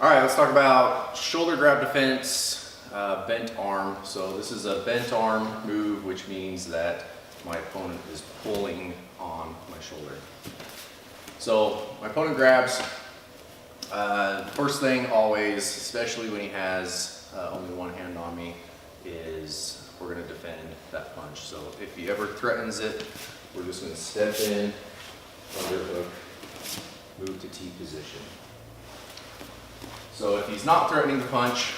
All right, let's talk about shoulder grab defense, bent arm. So this is a bent arm move, which means that my opponent is pulling on my shoulder. So my opponent grabs. First thing always, especially when he has only one hand on me, is we're going to defend that punch. So if he ever threatens it, we're just going to step in, underhook, move to T position. So if he's not threatening the punch,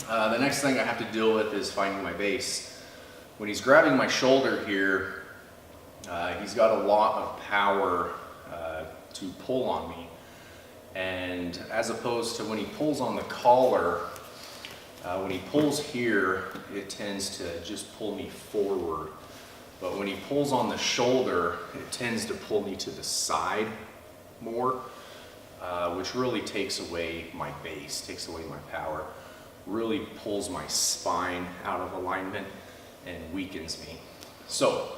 the next thing I have to deal with is finding my base. When he's grabbing my shoulder here, he's got a lot of power to pull on me. And as opposed to when he pulls on the collar, when he pulls here, it tends to just pull me forward. But when he pulls on the shoulder, it tends to pull me to the side more. Which really takes away my base, takes away my power, really pulls my spine out of alignment and weakens me. So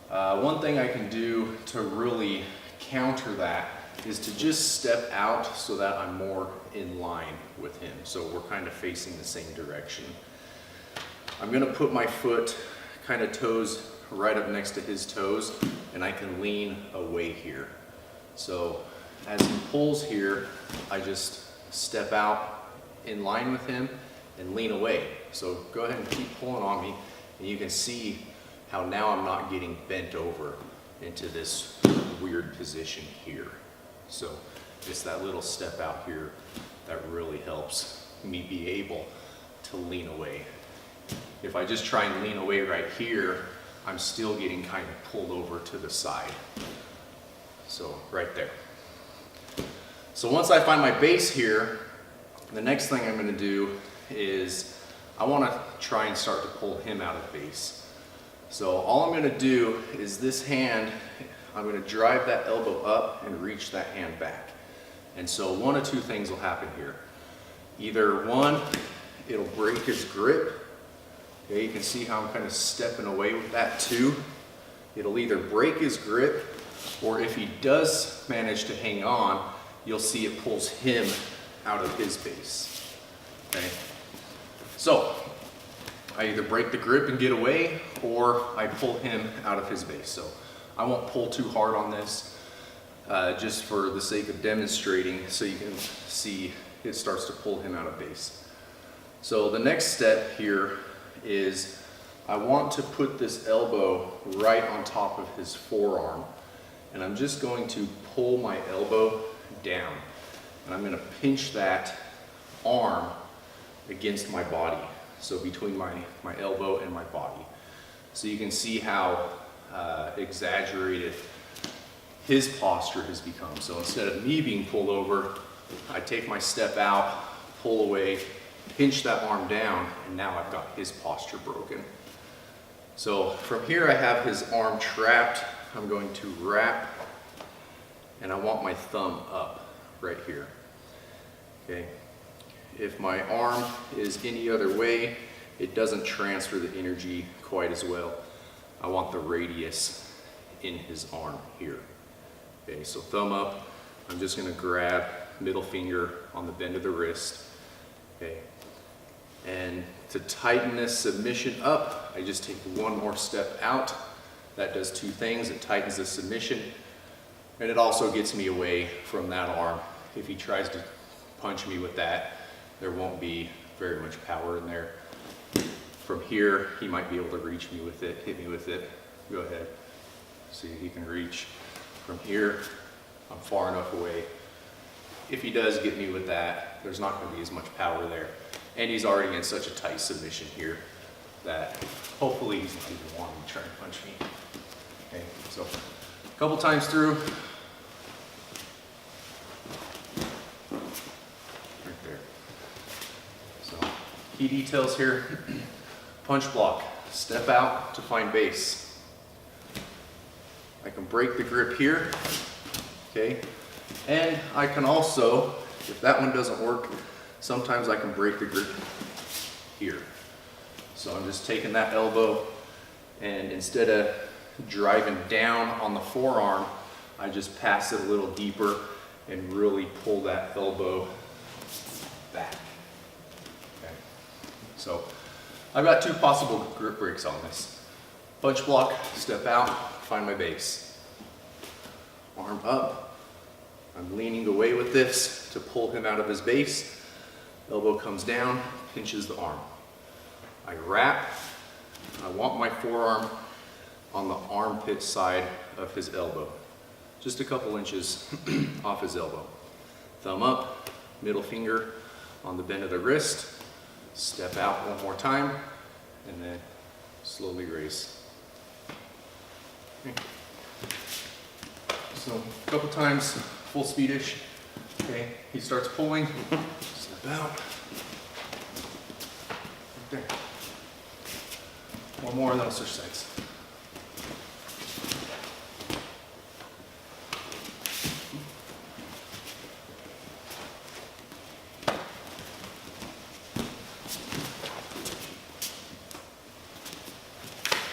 one thing I can do to really counter that is to just step out so that I'm more in line with him. So we're kind of facing the same direction. I'm going to put my foot kind of toes right up next to his toes, and I can lean away here. So as he pulls here, I just step out in line with him and lean away. So go ahead and keep pulling on me, and you can see how now I'm not getting bent over into this weird position here. So it's that little step out here that really helps me be able to lean away. If I just try and lean away right here, I'm still getting kind of pulled over to the side. So right there. So once I find my base here, the next thing I'm going to do is I want to try and start to pull him out of base. So all I'm going to do is this hand, I'm going to drive that elbow up and reach that hand back. And so one of two things will happen here. Either one, it'll break his grip. Okay, you can see how I'm kind of stepping away with that too. It'll either break his grip, or if he does manage to hang on, you'll see it pulls him out of his base. Okay? So I either break the grip and get away, or I pull him out of his base. So I won't pull too hard on this, just for the sake of demonstrating, so you can see it starts to pull him out of base. So the next step here is I want to put this elbow right on top of his forearm, and I'm just going to pull my elbow down, and I'm going to pinch that arm against my body, so between my elbow and my body. So you can see how exaggerated his posture has become. So instead of me being pulled over, I take my step out, pull away, pinch that arm down, and now I've got his posture broken. So from here I have his arm trapped. I'm going to wrap, and I want my thumb up right here. Okay. If my arm is any other way, it doesn't transfer the energy quite as well. I want the radius in his arm here. Okay, so thumb up. I'm just going to grab middle finger on the bend of the wrist. Okay. And to tighten this submission up, I just take one more step out. That does two things. It tightens the submission, and it also gets me away from that arm. If he tries to punch me with that, there won't be very much power in there. From here, he might be able to reach me with it, hit me with it. Go ahead. See if he can reach. From here, I'm far enough away. If he does get me with that, there's not going to be as much power there. And he's already in such a tight submission here that hopefully he's not even wanting to try and punch me. Okay, so a couple times through. Right there. So key details here. Punch block. Step out to find base. I can break the grip here. Okay. And I can also, if that one doesn't work, sometimes I can break the grip here. So I'm just taking that elbow, and instead of driving down on the forearm, I just pass it a little deeper and really pull that elbow back. Okay. So I've got two possible grip breaks on this. Punch block, step out, find my base. Arm up. I'm leaning away with this to pull him out of his base. Elbow comes down, pinches the arm. I wrap. I want my forearm on the armpit side of his elbow. Just a couple inches off his elbow. Thumb up, middle finger on the bend of the wrist. Step out one more time, and then slowly raise. Okay. So a couple times, full speedish. Okay, he starts pulling. Step out. Right there. One more, and then I'll switch sides.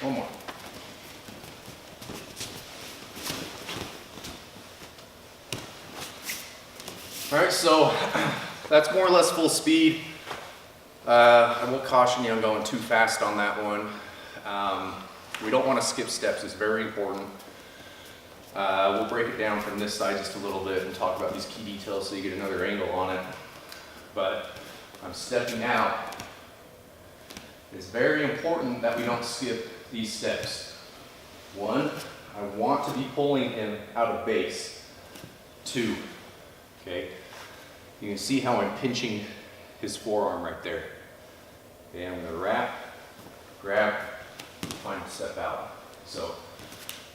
One more. All right, so that's more or less full speed. I will caution you, I'm going too fast on that one. We don't want to skip steps, it's very important. We'll break it down from this side just a little bit and talk about these key details so you get another angle on it. But I'm stepping out. It's very important that we don't skip these steps. One, I want to be pulling him out of base. Two, okay, you can see how I'm pinching his forearm right there. Okay, I'm going to wrap, grab, find a step out. So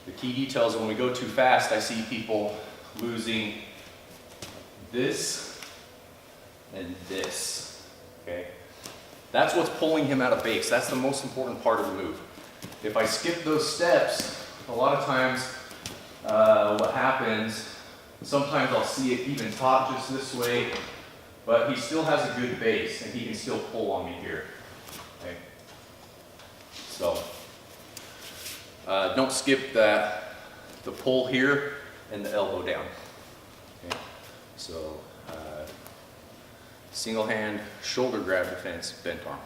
the key details, when we go too fast, I see people losing this and this. Okay, that's what's pulling him out of base. That's the most important part of the move. If I skip those steps, a lot of times what happens, sometimes I'll see it even taught just this way, but he still has a good base and he can still pull on me here. Okay. So don't skip the pull here and the elbow down. Okay. So single hand, shoulder grab defense, bent arm.